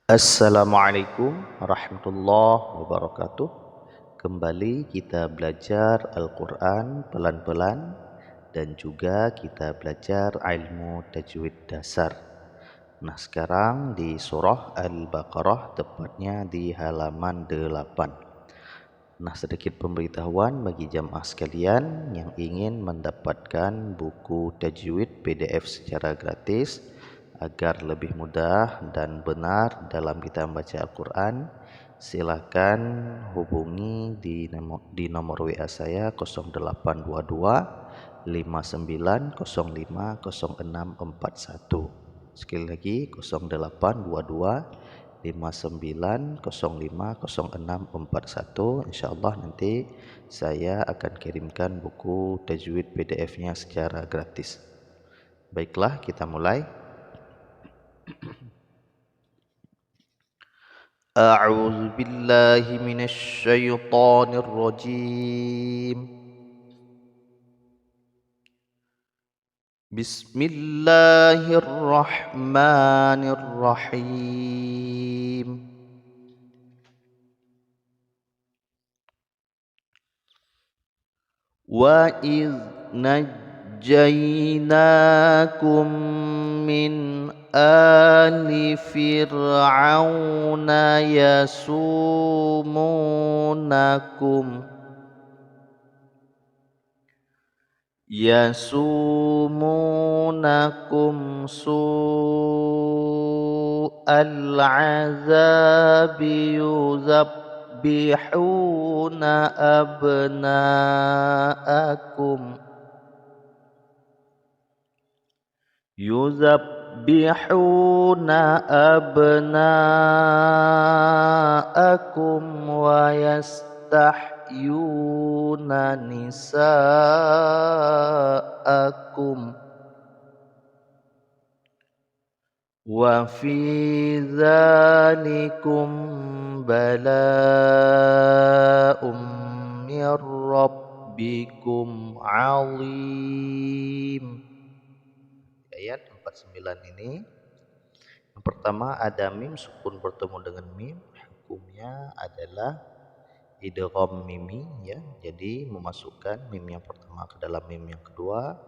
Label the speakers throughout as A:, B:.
A: Assalamualaikum warahmatullahi wabarakatuh. Kembali kita belajar Al-Quran pelan-pelan dan juga kita belajar ilmu tajwid dasar. Nah, sekarang di surah Al-Baqarah, tepatnya di halaman 8. Nah, sedikit pemberitahuan bagi jamaah sekalian yang ingin mendapatkan buku tajwid PDF secara gratis agar lebih mudah dan benar dalam kita membaca Al-Quran. Silakan hubungi di nomor WA saya 0822 59050641. Sekali lagi 0822 59050641. Insyaallah nanti saya akan kirimkan buku tajwid PDF-nya secara gratis. Baiklah, kita mulai. A'udzu billahi minasy syaithanir rajim. Bismillahirrahmanirrahim. Wa idz najjaynakum min ali fir'auna yasumunakum su'al azabi yuzabbihuna abna'akum wa yastahyuna nisa'akum wa fi dzalikum bala'um mir rabbikum 'azim. Ayat 49 ini, yang pertama ada mim sukun bertemu dengan mim, hukumnya adalah idgham mimi ya. Jadi memasukkan mim yang pertama ke dalam mim yang kedua.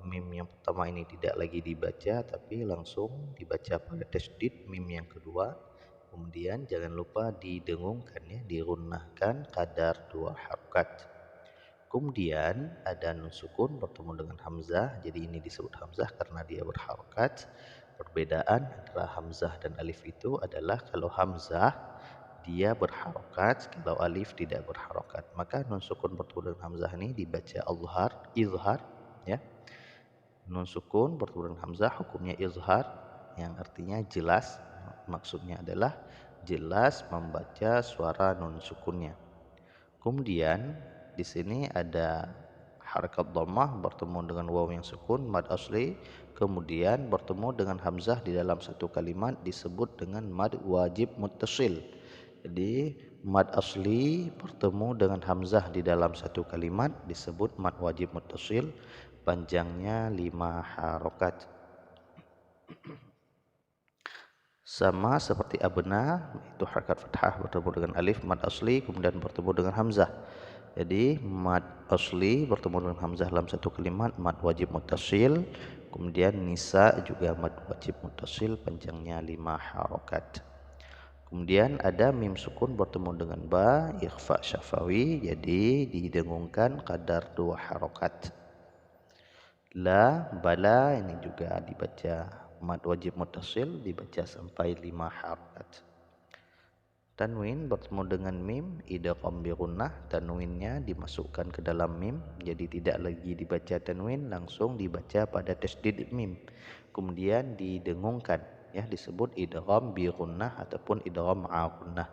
A: Mim yang pertama ini tidak lagi dibaca tapi langsung dibaca pada tasydid mim yang kedua. Kemudian jangan lupa didengungkan ya, dirunnahkan kadar 2 harokat. Kemudian ada nun sukun bertemu dengan hamzah. Jadi ini disebut hamzah karena dia berharokat. Perbedaan antara hamzah dan alif itu adalah kalau hamzah dia berharokat, kalau alif tidak berharokat. Maka nun sukun bertemu dengan hamzah ini dibaca izhar ya. Nun sukun bertemu dengan hamzah hukumnya izhar yang artinya jelas. Maksudnya adalah jelas membaca suara nun sukunnya. Kemudian di sini ada harakat dhammah bertemu dengan waw yang sukun mad asli, kemudian bertemu dengan hamzah di dalam satu kalimat disebut dengan mad wajib muttasil. Jadi mad asli bertemu dengan hamzah di dalam satu kalimat disebut mad wajib muttasil, panjangnya 5 harokat. Sama seperti abna, itu harakat fathah bertemu dengan alif mad asli kemudian bertemu dengan hamzah. Jadi mad asli bertemu dengan hamzah dalam satu kalimat mad wajib muttasil. Kemudian nisa juga mad wajib muttasil, panjangnya 5 harokat. Kemudian ada mim sukun bertemu dengan ba ikhfa syafawi, jadi didengungkan kadar 2 harokat. La bala ini juga dibaca mad wajib muttasil, dibaca sampai 5 harokat. Tanwin bertemu dengan mim idgham bi gunnah, tanwinnya dimasukkan ke dalam mim, jadi tidak lagi dibaca tanwin, langsung dibaca pada tasdid mim. Kemudian didengungkan ya, disebut idgham bi gunnah ataupun idgham ma gunnah.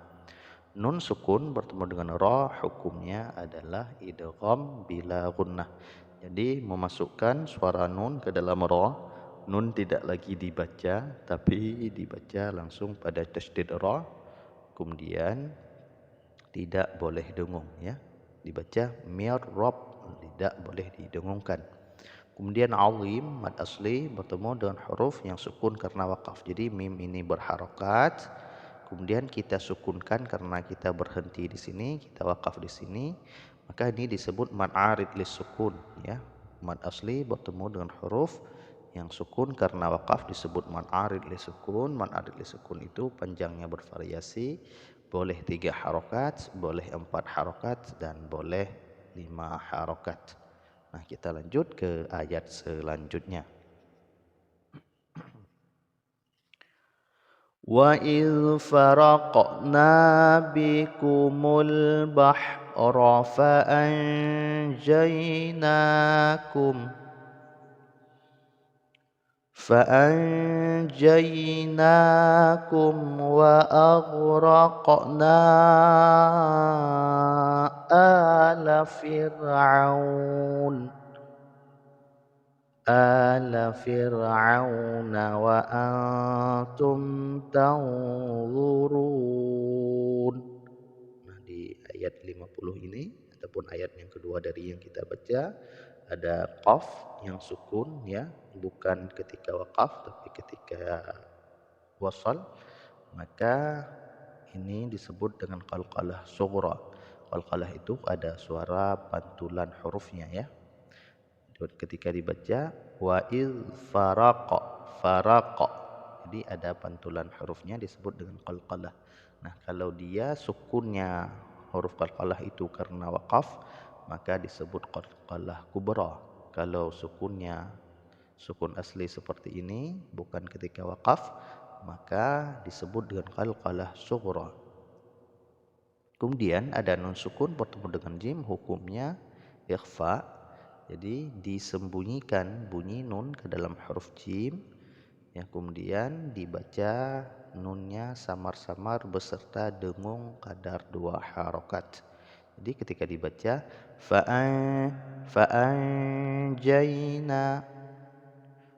A: Nun sukun bertemu dengan ra, hukumnya adalah idgham bila gunnah. Jadi memasukkan suara nun ke dalam ra, nun tidak lagi dibaca tapi dibaca langsung pada tasydid ra. Kemudian tidak boleh dengung ya, dibaca mir rob, tidak boleh didengungkan. Kemudian alim mad asli bertemu dengan huruf yang sukun karena wakaf. Jadi mim ini berharokat, kemudian kita sukunkan karena kita berhenti di sini, kita wakaf di sini, maka ini disebut mad arid lisukun ya. Mad asli bertemu dengan huruf yang sukun karena wakaf disebut mad arid lisukun. Mad arid lisukun itu panjangnya bervariasi, boleh 3 harokat, boleh 4 harokat, dan boleh 5 harokat. Nah, kita lanjut ke ayat selanjutnya. وَإِذْ فَرَقْنَا بِكُمُ الْبَحْرَ فَأَنْجَيْنَاكُمْ وَأَغْرَقْنَا آلَ فِرْعَوْنَ وَأَنْتُمْ تَنْظُرُونَ. Nah, di ayat 50 ini ataupun ayat yang kedua dari yang kita baca ada qaf yang sukun ya, bukan ketika waqaf tapi ketika wasal, maka ini disebut dengan qalqalah sughra. Qalqalah itu ada suara pantulan hurufnya ya. Ketika dibaca wa iz faraqa, jadi ada pantulan hurufnya disebut dengan qalqalah. Nah, kalau dia sukunnya huruf qalqalah itu karena waqaf, maka disebut qalqalah kubra. Kalau sukunnya sukun asli seperti ini bukan ketika waqaf, maka disebut dengan qalqalah sughra. Kemudian ada nun sukun bertemu dengan jim, hukumnya ikhfa. Jadi disembunyikan bunyi nun ke dalam huruf jim ya, kemudian dibaca nunnya samar-samar beserta dengung kadar 2 harokat. Jadi ketika dibaca fa'anjayna,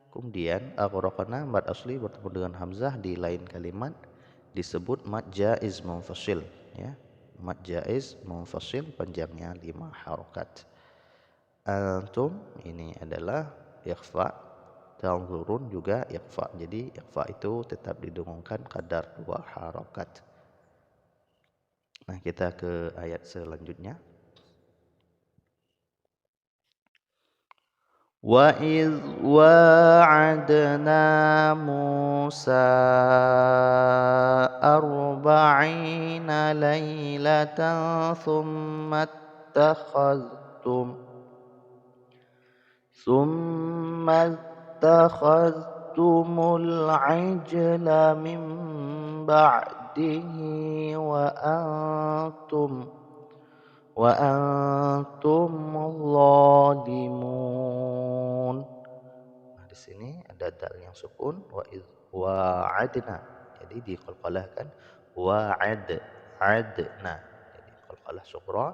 A: kemudian aghraqna mad asli bertemu dengan hamzah di lain kalimat disebut mad jaiz munfasil ya. Mad jaiz munfasil panjangnya 5 harokat. Antum ini adalah ikhfa, tanzurun juga ikhfa. Jadi ikhfa itu tetap didengungkan kadar 2 harokat. Nah, kita ke ayat selanjutnya. وَإِذْ وَاعَدْنَا مُوسَىٰ 40 لَيْلَةً ثُمَّ اتَّخَذْتُمُ الْعِجْلَ مِنْ بَعْدِهِ وَأَنْتُمْ ظَالِمُونَ. Nah, di sini ada dal yang sukun wa'adna. Jadi diqalqalahkan adna. Jadi qalqalah sughra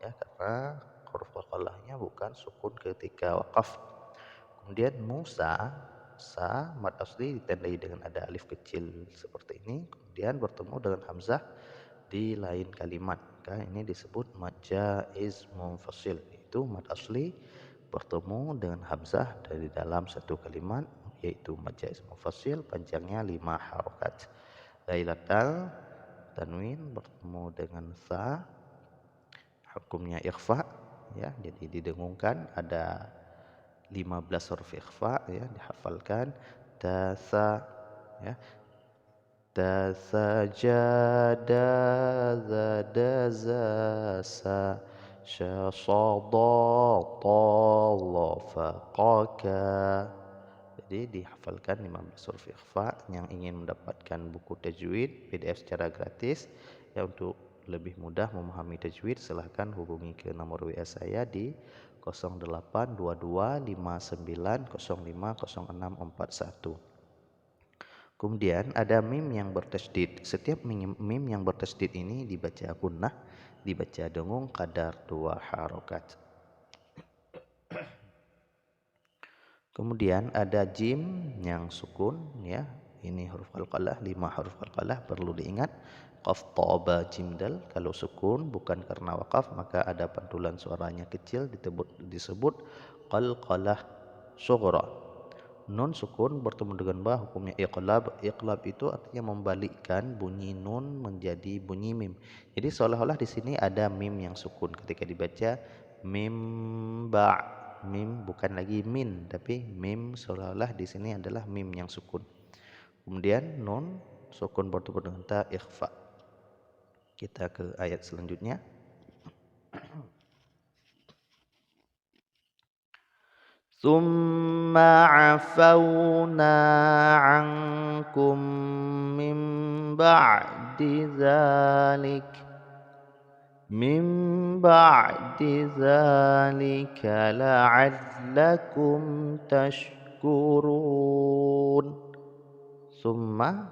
A: ya, karena huruf qalqalahnya bukan sukun ketika waqaf. Kemudian Musa, sa mad asli ditandai dengan ada alif kecil seperti ini, kemudian bertemu dengan hamzah di lain kalimat, maka ini disebut mad jaiz munfasil. Itu mad asli bertemu dengan hamzah dari dalam satu kalimat, yaitu mad jaiz munfasil panjangnya 5 harokat. Lailatal tanwin bertemu dengan sa, hukumnya ikhfa ya, jadi didengungkan ada 15 huruf ikhfa ya, dihafalkan tasa ya, tasa jada zada zasa syasada faqaka. Jadi dihafalkan 15 huruf ikhfa. Yang ingin mendapatkan buku tajwid PDF secara gratis ya, untuk lebih mudah memahami tajwid, silahkan hubungi ke nomor WA saya di 082259050641. Kemudian ada mim yang bertasydid. Setiap mim yang bertasydid ini dibaca gunnah, dibaca dengung kadar 2 harokat. Kemudian ada jim yang sukun ya. Ini huruf qalqalah, 5 huruf qalqalah perlu diingat. Qaf ta ba jim dal, kalau sukun bukan karena waqaf maka ada pantulan suaranya kecil disebut qalqalah sughra. nun sukun bertemu dengan ba hukumnya iqlab. Iqlab itu artinya membalikkan bunyi nun menjadi bunyi mim. Jadi seolah-olah di sini ada mim yang sukun ketika dibaca mim ba. Mim bukan lagi min tapi mim, seolah-olah di sini adalah mim yang sukun. Kemudian nun sukun bertemu dengan ta ikhfa. Kita ke ayat selanjutnya. ثم عفونا عنكم من بعد ذلك لعلكم تشكرون. Summa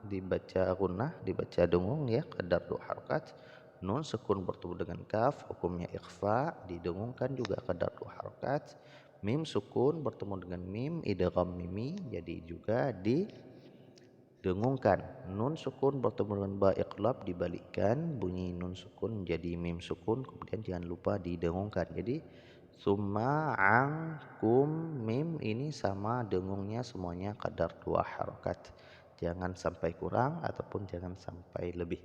A: dibaca gunnah, dibaca dengung ya, kadar 2 harakat. Nun sukun bertemu dengan kaf, hukumnya ikhfa, didengungkan juga kadar 2 harakat. Mim sukun bertemu dengan mim, idgham mimi, jadi juga didengungkan. Nun sukun bertemu dengan ba iqlab, dibalikkan bunyi nun sukun menjadi mim sukun, kemudian jangan lupa didengungkan. Jadi summa angkum mim ini sama dengungnya semuanya kadar 2 harakat. Jangan sampai kurang ataupun jangan sampai lebih.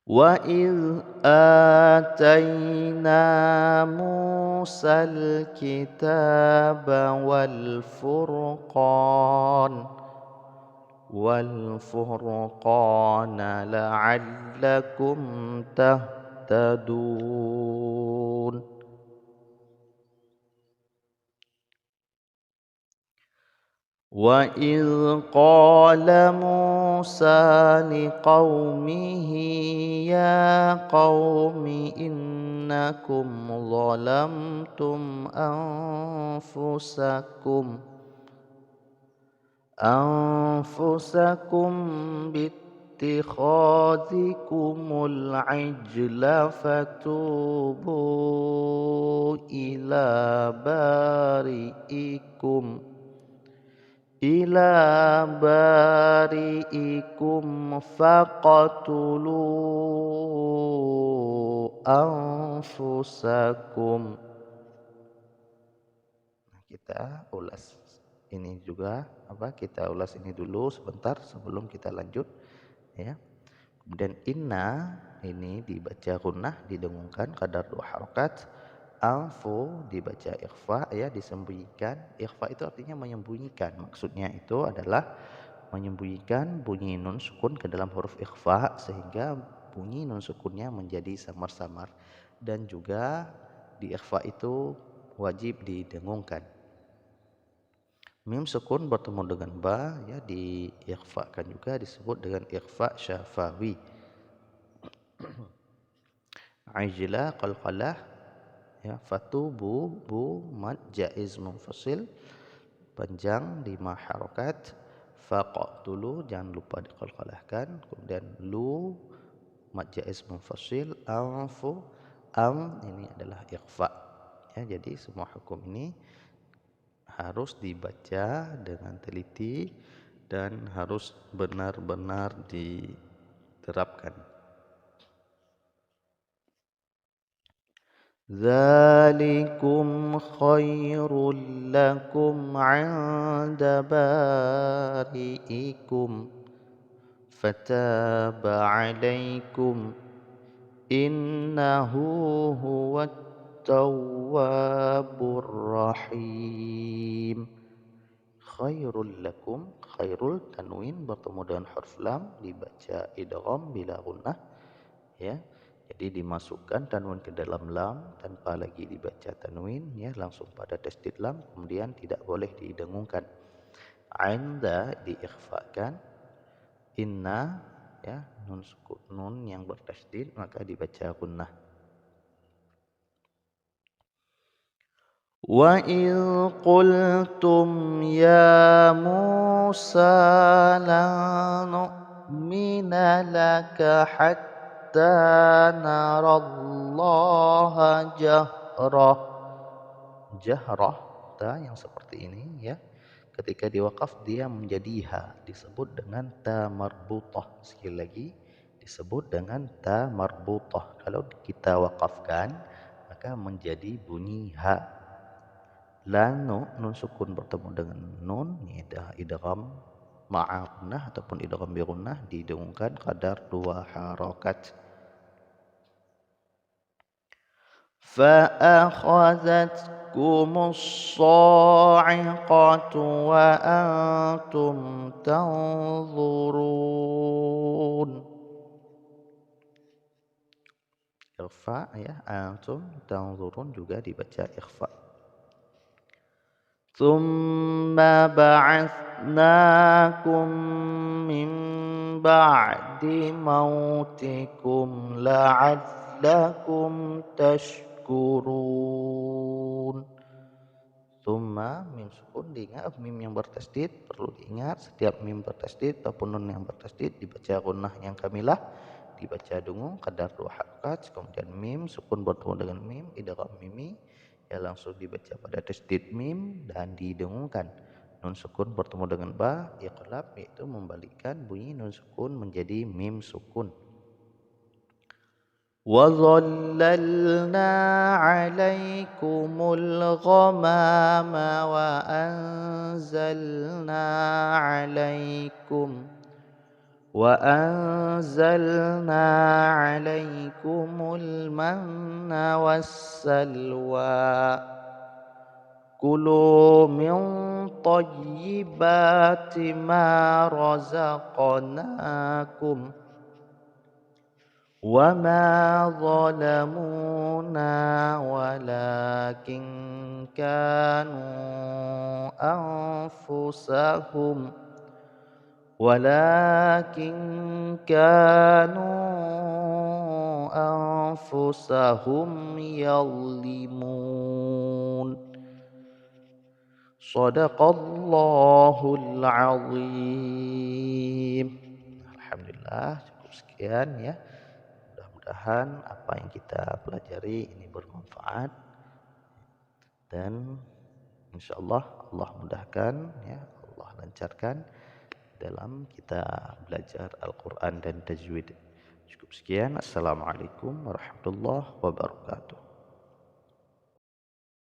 A: Wa iz atayna Musal kitaba wal furqana la'allakum tahtadun. وَإِذْ قَالَ مُوسَى لِقَوْمِهِ يَا قَوْمِ إِنَّكُمْ ظَلَمْتُمْ أَنفُسَكُمْ بِاتِّخَاذِكُمُ الْعِجْلَ فَتُوبُوا إلى بارئكم فاقتلوا أنفسكم. Kita ulas ini juga kita ulas ini dulu sebentar sebelum kita lanjut ya. Kemudian inna ini dibaca gunnah, didengungkan kadar 2 harakat. Alfu dibaca ikhfa ya, disembunyikan. Ikhfa itu artinya menyembunyikan. Maksudnya itu adalah menyembunyikan bunyi nun sukun ke dalam huruf ikhfa sehingga bunyi nun sukunnya menjadi samar-samar, dan juga di ikhfa itu wajib didengungkan. Mim sukun bertemu dengan ba ya, diikhfakan juga, disebut dengan ikhfa syafawi. Ajla qalqalah ya, fatubu bu mad jaiz munfasil panjang 5 harakat. Faqtulu jangan lupa diqalqalahkan. Kemudian lu mad jaiz munfasil. Anfu ini adalah ikhfa ya. Jadi semua hukum ini harus dibaca dengan teliti dan harus benar-benar diterapkan. Dzalikum khairul lakum 'inda bari'ikum fataba 'alaikum innahu huwat tawwabur rahim. Khairul lakum, khairul tanwin bertemu dengan huruf lam, dibaca idgham bila gunnah ya. Jadi dimasukkan tanwin ke dalam lam tanpa lagi dibaca tanwin ya, langsung pada tasdid lam, kemudian tidak boleh didengungkan. Ainda diikhfakan, inna ya, nun sukun nun yang bertasdid maka dibaca gunnah. Wa idh qultum ya Musa la nu'mina laka hatta narallaha jahrah. Jahrah ta yang seperti ini ya, ketika diwakaf dia menjadi ha, disebut dengan ta marbutah. Sekali lagi disebut dengan ta marbutah. Kalau kita wakafkan maka menjadi bunyi ha. La nun sukun bertemu dengan nun, idgham ma'a gunnah ataupun idgham bi gunnah didengungkan kadar 2 harakat. فأخذتكم الصاعقة وأنتم تنظرون. Ikhfa ya, antum tanzurun juga dibaca ikhfa. ثم بعثناكم من بعد موتكم لعلكم تشكرون. Tsumma mim sukun diingat, mim yang bertasdid perlu diingat, setiap mim bertasdid ataupun nun yang bertasdid dibaca gunnah yang kamilah, dibaca dengung kadar 2 harakat. Kemudian mim sukun bertemu dengan mim idgham mimi ya langsung dibaca pada tasdid mim dan didengungkan. Nun sukun bertemu dengan ba iqlab yaitu membalikkan bunyi nun sukun menjadi mim sukun. وَظَلَّلْنَا عَلَيْكُمُ الْغَمَامَ وَأَنزَلْنَا عَلَيْكُمُ الْمَنَّ وَالسَّلْوَىٰ كُلُوا مِن طَيِّبَاتِ مَا رَزَقْنَاكُمْ وَمَا ظَلَمُونَا وَلَٰكِن كانوا أنفسهم يظلمون. Shadaqallahul azim. Alhamdulillah cukup sekian ya. Mudah-mudahan apa yang kita pelajari ini bermanfaat dan insyaallah Allah mudahkan ya, Allah lancarkan dalam kita belajar Al-Quran dan tajwid. Cukup sekian. Assalamualaikum warahmatullahi wabarakatuh.